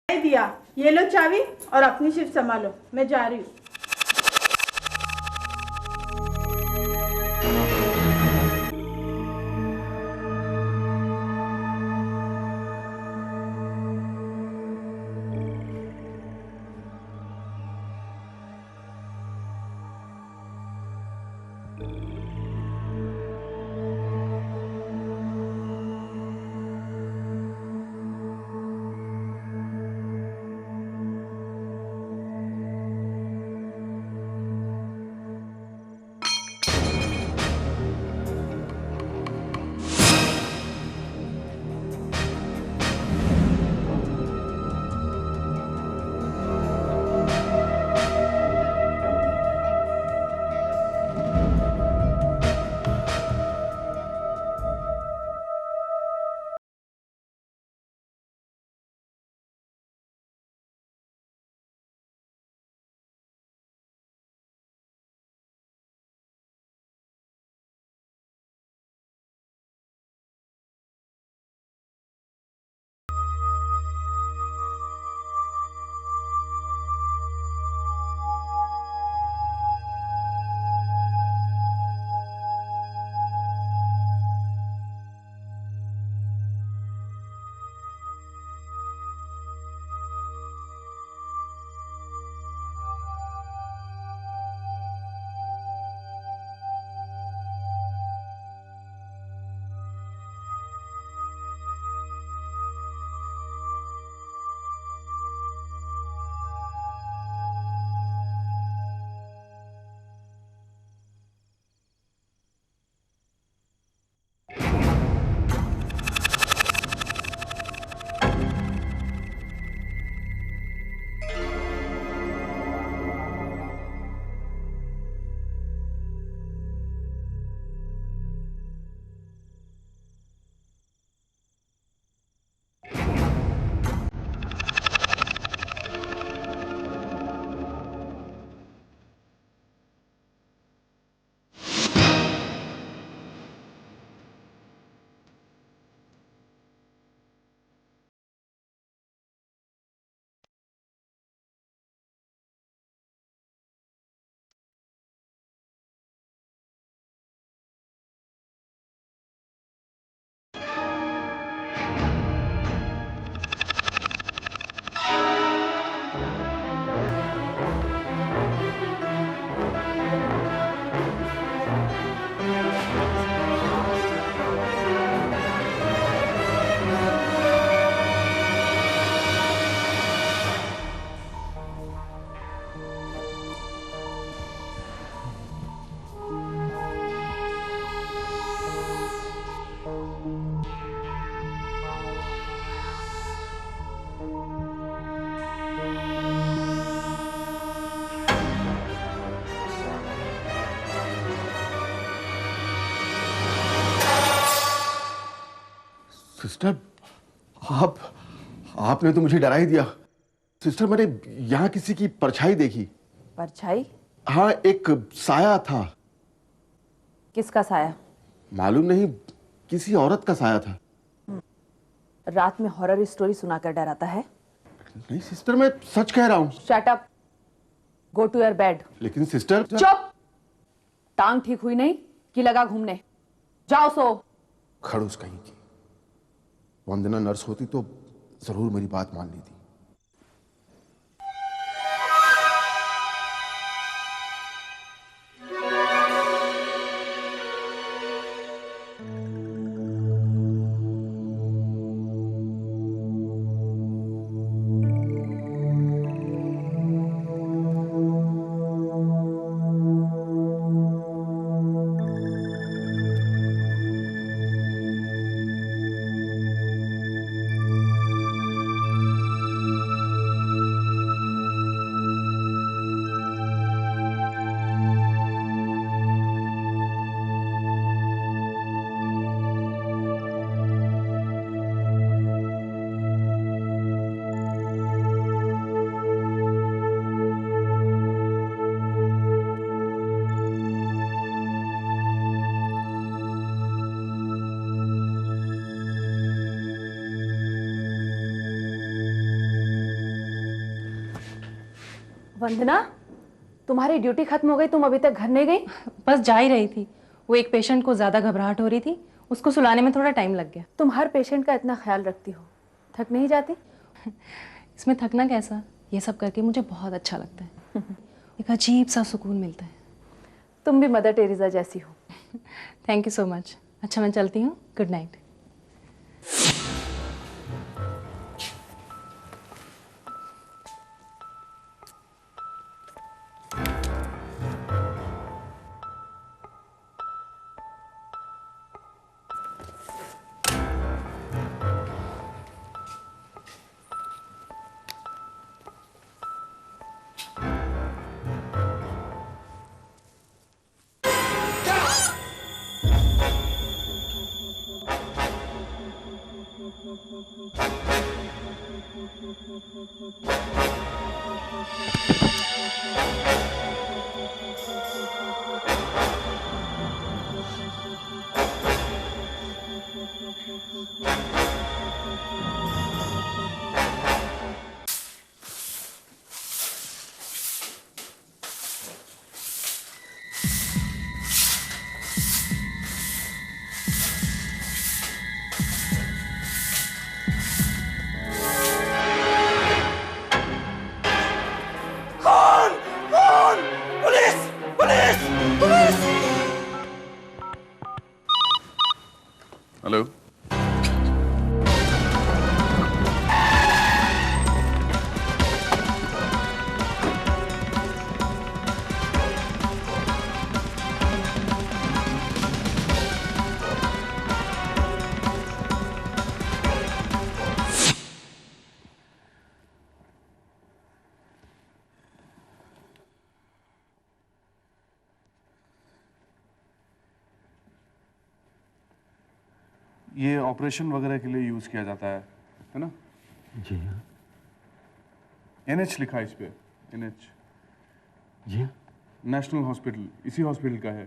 दिया। ये लो चाबी और अपनी शिफ्ट संभालो, मैं जा रही हूँ। सिस्टर, आपने तो मुझे डरा ही दिया। सिस्टर, मैंने यहाँ किसी की परछाई देखी। परछाई? हाँ, एक साया था। किसका साया? मालूम नहीं, किसी औरत का साया था। रात में हॉरर स्टोरी सुनाकर डराता है? नहीं सिस्टर, मैं सच कह रहा हूँ। Shut up, go to your bed. लेकिन सिस्टर। चुप! टांग ठीक हुई नहीं कि लगा घूमने? जाओ सो। खड़ूस कहीं की। वंदना नर्स होती तो जरूर मेरी बात मान ली थी। वंदना, तुम्हारी ड्यूटी खत्म हो गई, तुम अभी तक घर नहीं गई? बस जा ही रही थी। वो एक पेशेंट को ज़्यादा घबराहट हो रही थी, उसको सुलाने में थोड़ा टाइम लग गया। तुम हर पेशेंट का इतना ख्याल रखती हो, थक नहीं जाती? इसमें थकना कैसा, ये सब करके मुझे बहुत अच्छा लगता है। एक अजीब सा सुकून मिलता है। तुम भी मदर टेरेसा जैसी हो। Thank you so much. अच्छा मैं चलती हूँ, गुड नाइट। हेलो। ये ऑपरेशन वगैरह के लिए यूज किया जाता है ना? जी हाँ। NH लिखा है इस पे, NH। जी हाँ। नेशनल हॉस्पिटल इसी हॉस्पिटल का है।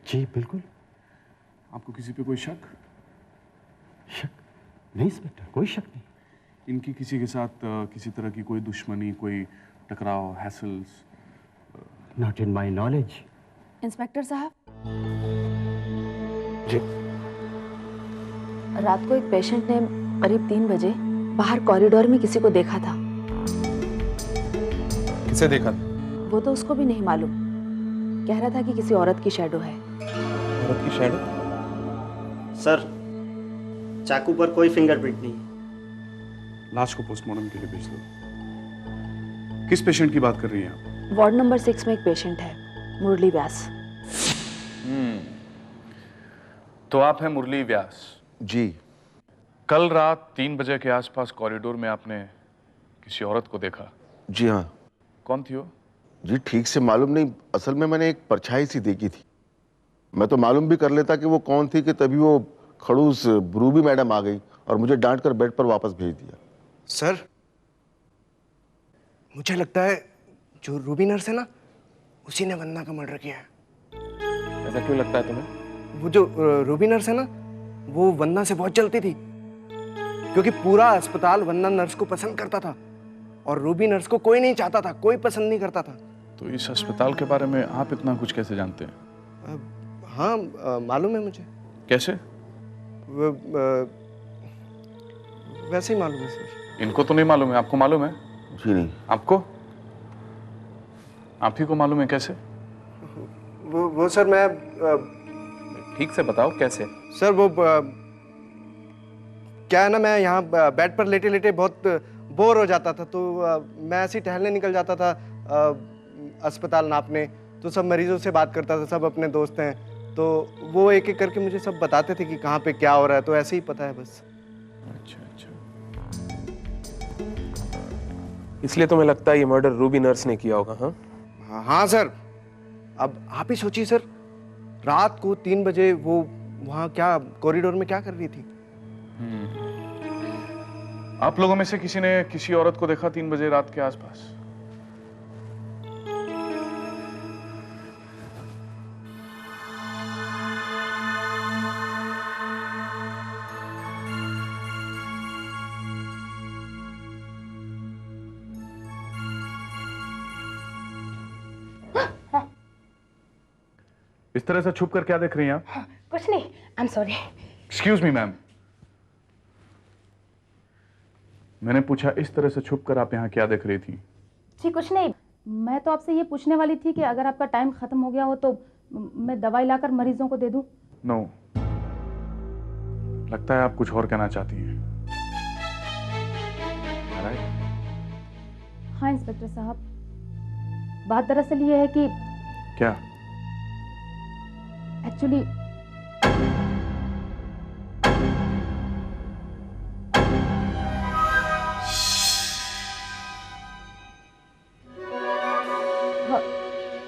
जी बिल्कुल। आपको किसी पे कोई शक? शक नहीं इंस्पेक्टर, कोई शक नहीं। इनकी किसी के साथ किसी तरह की कोई दुश्मनी, कोई टकराव, hassles? Not in my knowledge. Inspector साहब, जी। रात को एक पेशेंट ने करीब 3 बजे बाहर कॉरिडोर में किसी को देखा था। किसे देखा? वो तो उसको भी नहीं मालूम, कह रहा था कि किसी औरत की शैडो है। औरत की शैडो? सर, चाकू पर कोई फिंगरप्रिंट नहीं। लाश को पोस्टमार्टम के लिए भेज दो। किस पेशेंट की बात कर रही हैं आप? वार्ड नंबर 6 में एक पेशेंट है, मुरली व्यास। तो आप हैं मुरली व्यास? जी। कल रात 3 बजे के आसपास कॉरिडोर में आपने किसी औरत को देखा? जी हाँ। कौन थी वो? जी ठीक से मालूम नहीं, असल में मैंने एक परछाई सी देखी थी। मैं तो मालूम भी कर लेता कि वो कौन थी कि तभी वो खड़ूस रूबी मैडम आ गई और मुझे डांट कर बेड पर वापस भेज दिया। सर, मुझे लगता है जो रूबी नर्स है ना, उसी ने वंदना का मर्डर किया है। ऐसा क्यों लगता है तुम्हें? वो जो रूबी नर्स है ना, वो वंदना से बहुत जलती थी, क्योंकि पूरा अस्पताल वंदना नर्स को पसंद करता था और रूबी नर्स को कोई नहीं चाहता था, कोई पसंद नहीं करता था। तो इस अस्पताल के बारे में आप इतना कुछ कैसे जानते हैं? हाँ, मालूम है मुझे। कैसे? वैसे ही मालूम है सर। इनको तो नहीं मालूम है, आपको मालूम है? जी नहीं। आपको? आप ही को मालूम है? कैसे? वो सर, मैं ठीक से बताओ कैसे? सर वो क्या है ना, मैं यहाँ बेड पर लेटे लेटे बहुत बोर हो जाता था, तो मैं ऐसे ही टहलने निकल जाता था अस्पताल नापने। तो सब मरीजों से बात करता था, सब अपने दोस्त हैं, तो वो एक एक करके मुझे सब बताते थे कि कहाँ पे क्या हो रहा है, तो ऐसे ही पता है बस। अच्छा अच्छा। इसलिए तुम्हें लगता है ये मर्डर रूबी नर्स ने किया होगा? हाँ हाँ सर, अब आप ही सोचिए सर, रात को 3 बजे वो वहाँ क्या कॉरिडोर में क्या कर रही थी? आप लोगों में से किसी ने किसी औरत को देखा 3 बजे रात के आसपास? इस तरह से छुप कर क्या देख रही हैं आप? कुछ नहीं, I am sorry. Excuse me ma'am, मैंने पूछा इस तरह से छुप कर आप यहाँ क्या देख रही थी? जी कुछ नहीं, मैं तो आपसे ये पूछने वाली थी कि अगर आपका टाइम खत्म हो गया हो तो मैं दवाई लाकर मरीजों को दे दूं। नो, लगता है आप कुछ और कहना चाहती हैं। हाँ इंस्पेक्टर साहब, बात दरअसल ये है कि क्या? एक्चुअली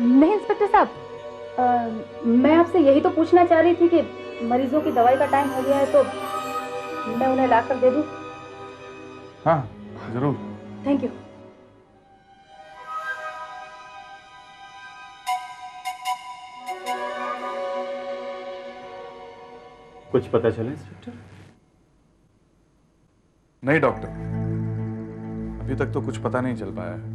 नहीं इंस्पेक्टर साहब, मैं आपसे यही तो पूछना चाह रही थी कि मरीजों की दवाई का टाइम हो गया है तो मैं उन्हें लाकर दे दूं। हाँ जरूर। Thank you. कुछ पता चला इंस्पेक्टर? नहीं डॉक्टर, अभी तक तो कुछ पता नहीं चल पाया है।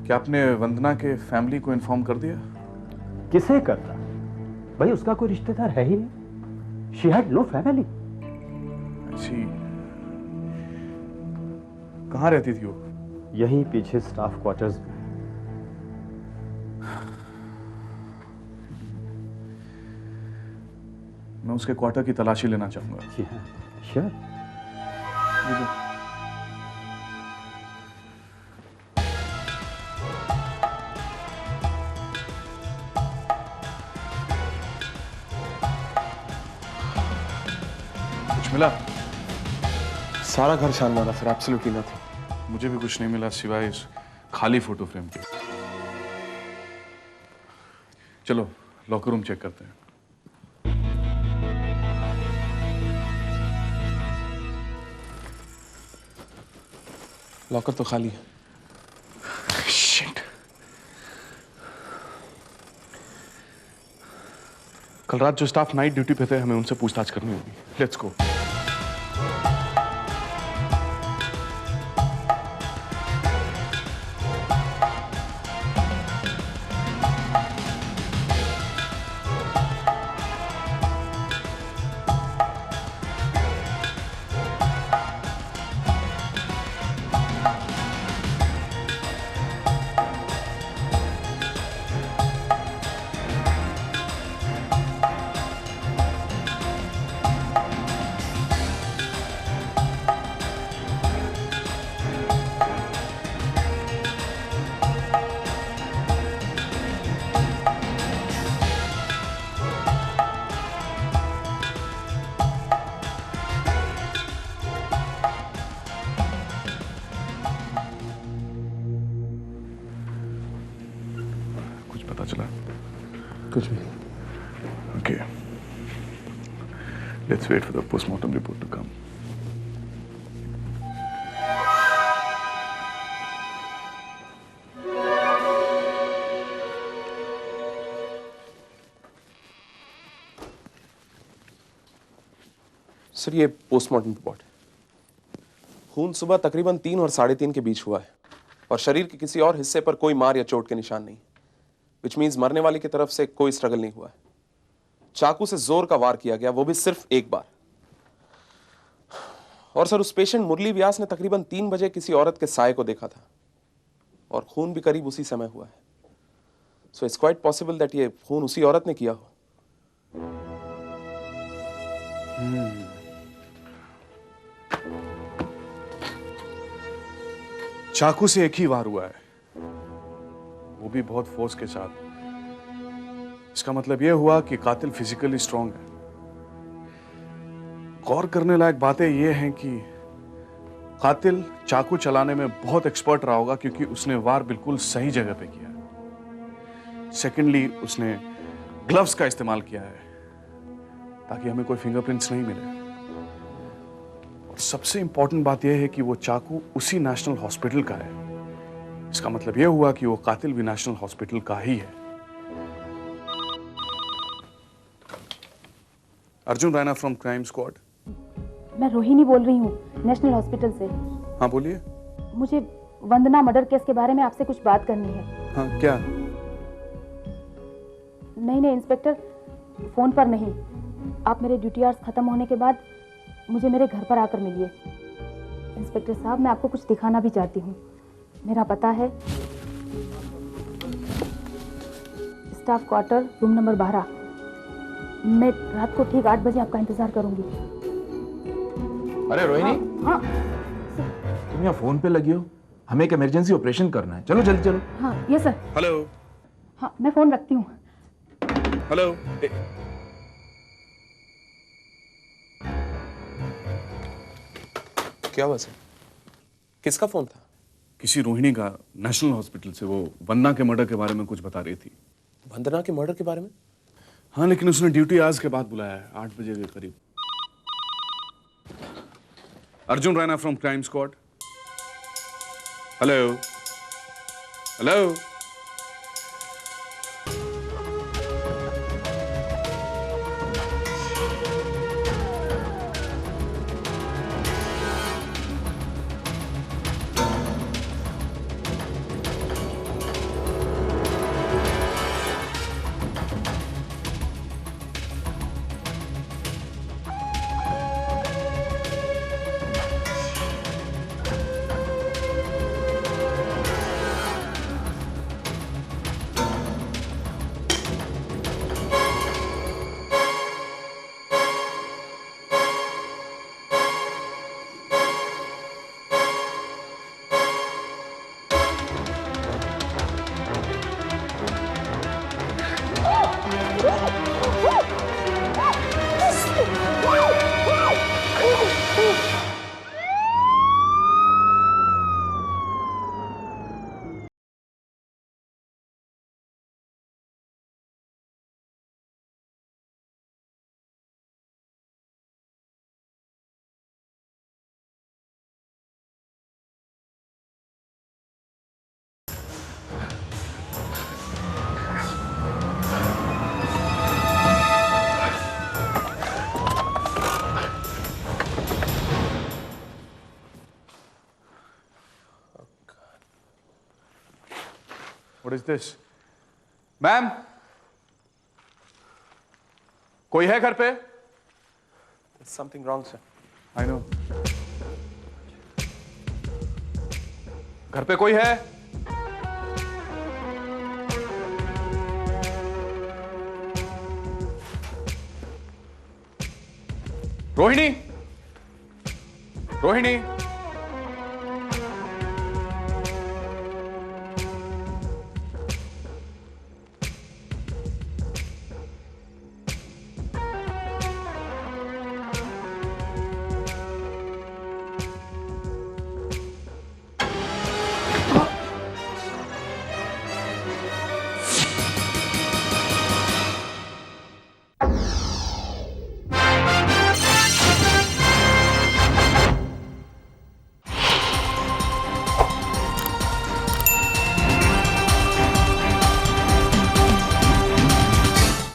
क्या आपने वंदना के फैमिली को इन्फॉर्म कर दिया? किसे करता भाई, उसका कोई रिश्तेदार है ही नहीं। She had no family. अच्छी, कहाँ रहती थी वो? यहीं पीछे स्टाफ क्वार्टर्स में। मैं उसके क्वार्टर की तलाशी लेना चाहूंगा। जी हाँ, श्योर। कुछ मिला? सारा घर शानदार है सर, एब्सोल्युटली नथिंग। मुझे भी कुछ नहीं मिला सिवाय इस खाली फोटो फ्रेम के। चलो लॉकर रूम चेक करते हैं। लॉकर तो खाली है। शिट। कल रात जो स्टाफ नाइट ड्यूटी पे थे, हमें उनसे पूछताछ करनी होगी। Let's go. पता चला? कुछ भी। Okay. Let's wait for the postmortem report to come. Sir ये पोस्टमार्टम रिपोर्ट है। खून सुबह तकरीबन 3 और 3:30 के बीच हुआ है और शरीर के किसी और हिस्से पर कोई मार या चोट के निशान नहीं, विच मीन्स मरने वाले की तरफ से कोई स्ट्रगल नहीं हुआ है। चाकू से जोर का वार किया गया, वो भी सिर्फ एक बार। और सर उस पेशेंट मुरली व्यास ने तकरीबन 3 बजे किसी औरत के साय को देखा था और खून भी करीब उसी समय हुआ है। So it's quite possible that ये खून उसी औरत ने किया हो। चाकू से एक ही वार हुआ है, वो भी बहुत फोर्स के साथ। इसका मतलब यह हुआ कि कातिल फिजिकली स्ट्रांग है। गौर करने लायक बातें यह हैं कि कातिल चाकू चलाने में बहुत एक्सपर्ट रहा होगा, क्योंकि उसने वार बिल्कुल सही जगह पे किया। सेकेंडली, उसने ग्लव्स का इस्तेमाल किया है ताकि हमें कोई फिंगरप्रिंट्स नहीं मिले। और सबसे इंपॉर्टेंट बात यह है कि वो चाकू उसी नेशनल हॉस्पिटल का है। इसका मतलब यह हुआ कि वो कातिल भी नेशनल हॉस्पिटल का ही है। Arjun Raina from crime squad. मैं रोहिणी बोल रही हूँ, नेशनल हॉस्पिटल से। हाँ बोलिए। मुझे वंदना मर्डर केस के बारे में आपसे कुछ बात करनी है। हाँ क्या? नहीं नहीं इंस्पेक्टर, फ़ोन पर नहीं। आप मेरे ड्यूटी आवर्स ख़त्म होने के बाद मुझे मेरे घर पर आकर मिलिए। इंस्पेक्टर साहब, मैं आपको कुछ दिखाना भी चाहती हूँ। मेरा पता है स्टाफ क्वार्टर, रूम नंबर 12। मैं रात को ठीक 8 बजे आपका इंतज़ार करूँगी। अरे रोहिणी, हाँ तुम यहाँ फोन पे लगी हो? हमें एक इमरजेंसी ऑपरेशन करना है। चलो जल्दी चलो। हाँ यस सर। हेलो हाँ मैं फ़ोन रखती हूँ। हेलो। क्या हुआ सर? किसका फोन था? किसी रोहिणी का, नेशनल हॉस्पिटल से। वो वंदना के मर्डर के बारे में कुछ बता रही थी। वंदना के मर्डर के बारे में? हाँ, लेकिन उसने ड्यूटी आवर्स के बाद बुलाया है, 8 बजे के करीब। Arjun Raina from crime squad. Hello hello. What is this? Ma'am, कोई है घर पे? Something wrong, sir. I know. घर पे कोई है? रोहिणी, रोहिणी।